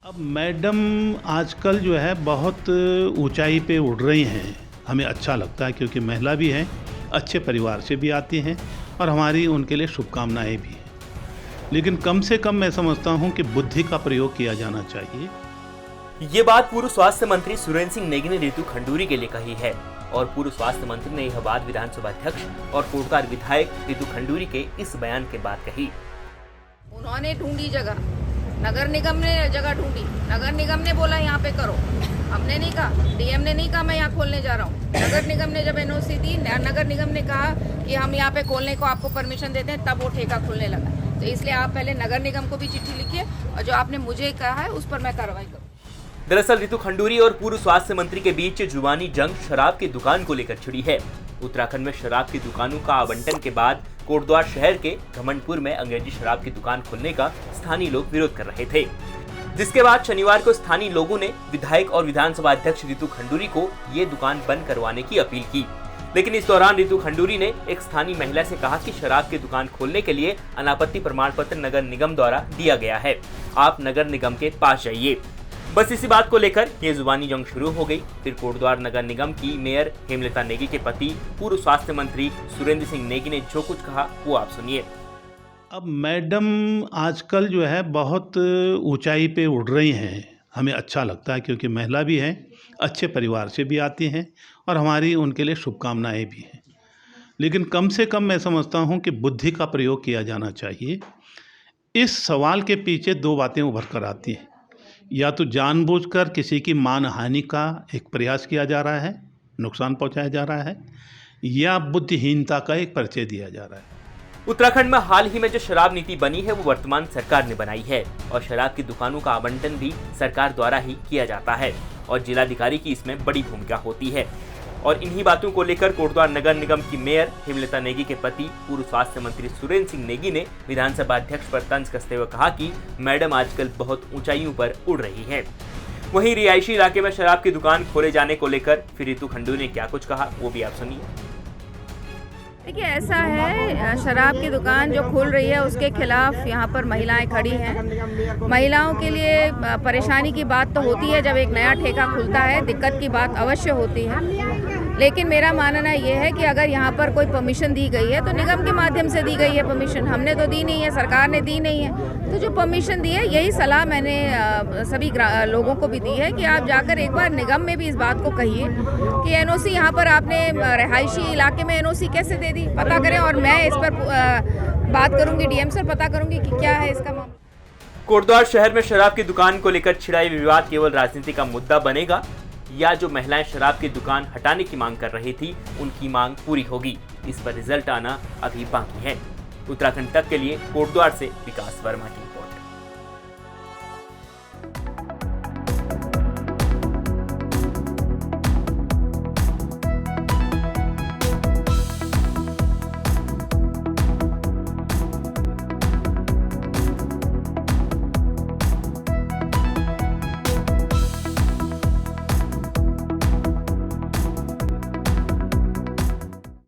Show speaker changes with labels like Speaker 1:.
Speaker 1: अब मैडम आजकल जो है बहुत ऊंचाई पे उड़ रही हैं। हमें अच्छा लगता है क्योंकि महिला भी हैं, अच्छे परिवार से भी आती हैं और हमारी उनके लिए शुभकामनाएं भी हैं। लेकिन कम से कम मैं समझता हूं कि बुद्धि का प्रयोग किया जाना चाहिए।
Speaker 2: ये बात पूर्व स्वास्थ्य मंत्री सुरेंद्र सिंह नेगी ने रितु खंडूरी के लिए कही है और पूर्व स्वास्थ्य मंत्री ने यह बात विधानसभा अध्यक्ष और कोटद्वार विधायक रितु खंडूरी के इस बयान के बाद कही।
Speaker 3: उन्होंने ढूंढी जगह, नगर निगम ने जगह ढूंढी, नगर निगम ने बोला यहाँ पे करो, हमने नहीं कहा, डीएम ने नहीं कहा मैं यहाँ खोलने जा रहा हूँ। नगर निगम ने जब एनओसी दी, नगर निगम ने कहा कि हम यहाँ पे खोलने को आपको परमिशन देते हैं, तब वो ठेका खुलने लगा। तो इसलिए आप पहले नगर निगम को भी चिट्ठी लिखिए और जो आपने मुझे कहा है उस पर मैं कार्रवाई करूँ।
Speaker 2: दरअसल रितु खंडूरी और पूर्व स्वास्थ्य मंत्री के बीच जुबानी जंग शराब की दुकान को लेकर छिड़ी है। उत्तराखंड में शराब की दुकानों का आवंटन के बाद कोटद्वार शहर के घमंडपुर में अंग्रेजी शराब की दुकान खोलने का स्थानीय लोग विरोध कर रहे थे, जिसके बाद शनिवार को स्थानीय लोगों ने विधायक और विधानसभा अध्यक्ष रितु खंडूरी को ये दुकान बंद करवाने की अपील की। लेकिन इस दौरान रितु खंडूरी ने एक स्थानीय महिला से कहा कि शराब की दुकान खोलने के लिए अनापत्ति प्रमाण पत्र नगर निगम द्वारा दिया गया है, आप नगर निगम के पास जाइए। बस इसी बात को लेकर ये जुबानी जंग शुरू हो गई। फिर कोटद्वार नगर निगम की मेयर हेमलता नेगी के पति पूर्व स्वास्थ्य मंत्री सुरेंद्र सिंह नेगी ने जो कुछ कहा वो आप सुनिए।
Speaker 1: अब मैडम आजकल जो है बहुत ऊंचाई पे उड़ रही हैं। हमें अच्छा लगता है क्योंकि महिला भी हैं, अच्छे परिवार से भी आती हैं और हमारी उनके लिए शुभकामनाएं भी हैं। लेकिन कम से कम मैं समझता हूं कि बुद्धि का प्रयोग किया जाना चाहिए। इस सवाल के पीछे दो बातें उभर कर आती हैं। या तो जानबूझकर किसी की मानहानि का एक प्रयास किया जा रहा है, नुकसान पहुंचाया जा रहा है, या बुद्धिहीनता का एक परिचय दिया जा रहा है।
Speaker 2: उत्तराखंड में हाल ही में जो शराब नीति बनी है वो वर्तमान सरकार ने बनाई है और शराब की दुकानों का आवंटन भी सरकार द्वारा ही किया जाता है और जिलाधिकारी की इसमें बड़ी भूमिका होती है। और इन्हीं बातों को लेकर कोटद्वार नगर निगम की मेयर हेमलता नेगी के पति पूर्व स्वास्थ्य मंत्री सुरेंद्र सिंह नेगी ने विधानसभा अध्यक्ष पर तंज कसते हुए कहा कि मैडम आजकल बहुत ऊंचाइयों पर उड़ रही है। वहीं रिहायशी इलाके में शराब की दुकान खोले जाने को लेकर फिर रितु खंडूरी ने क्या कुछ कहा वो भी आप सुनिए।
Speaker 3: देखिए ऐसा है, शराब की दुकान जो खोल रही है उसके खिलाफ यहाँ पर महिलाएं खड़ी हैं। महिलाओं के लिए परेशानी की बात तो होती है, जब एक नया ठेका खुलता है दिक्कत की बात अवश्य होती है। लेकिन मेरा मानना ये है कि अगर यहाँ पर कोई परमिशन दी गई है तो निगम के माध्यम से दी गई है परमिशन, हमने तो दी नहीं है, सरकार ने दी नहीं है। तो जो परमिशन दी है यही सलाह मैंने सभी लोगों को भी दी है कि आप जाकर एक बार निगम में भी इस बात को कहिए कि एनओसी यहाँ पर आपने रिहायशी इलाके में एनओसी कैसे दे दी, पता करें। और मैं इस पर बात करूँगी, डीएम से पता करूँगी कि क्या है इसका मामला।
Speaker 2: कोटद्वार शहर में शराब की दुकान को लेकर छिड़ा ये विवाद केवल राजनीति का मुद्दा बनेगा या जो महिलाएं शराब की दुकान हटाने की मांग कर रही थी उनकी मांग पूरी होगी, इस पर रिजल्ट आना अभी बाकी है। उत्तराखंड तक के लिए कोटद्वार से विकास वर्मा की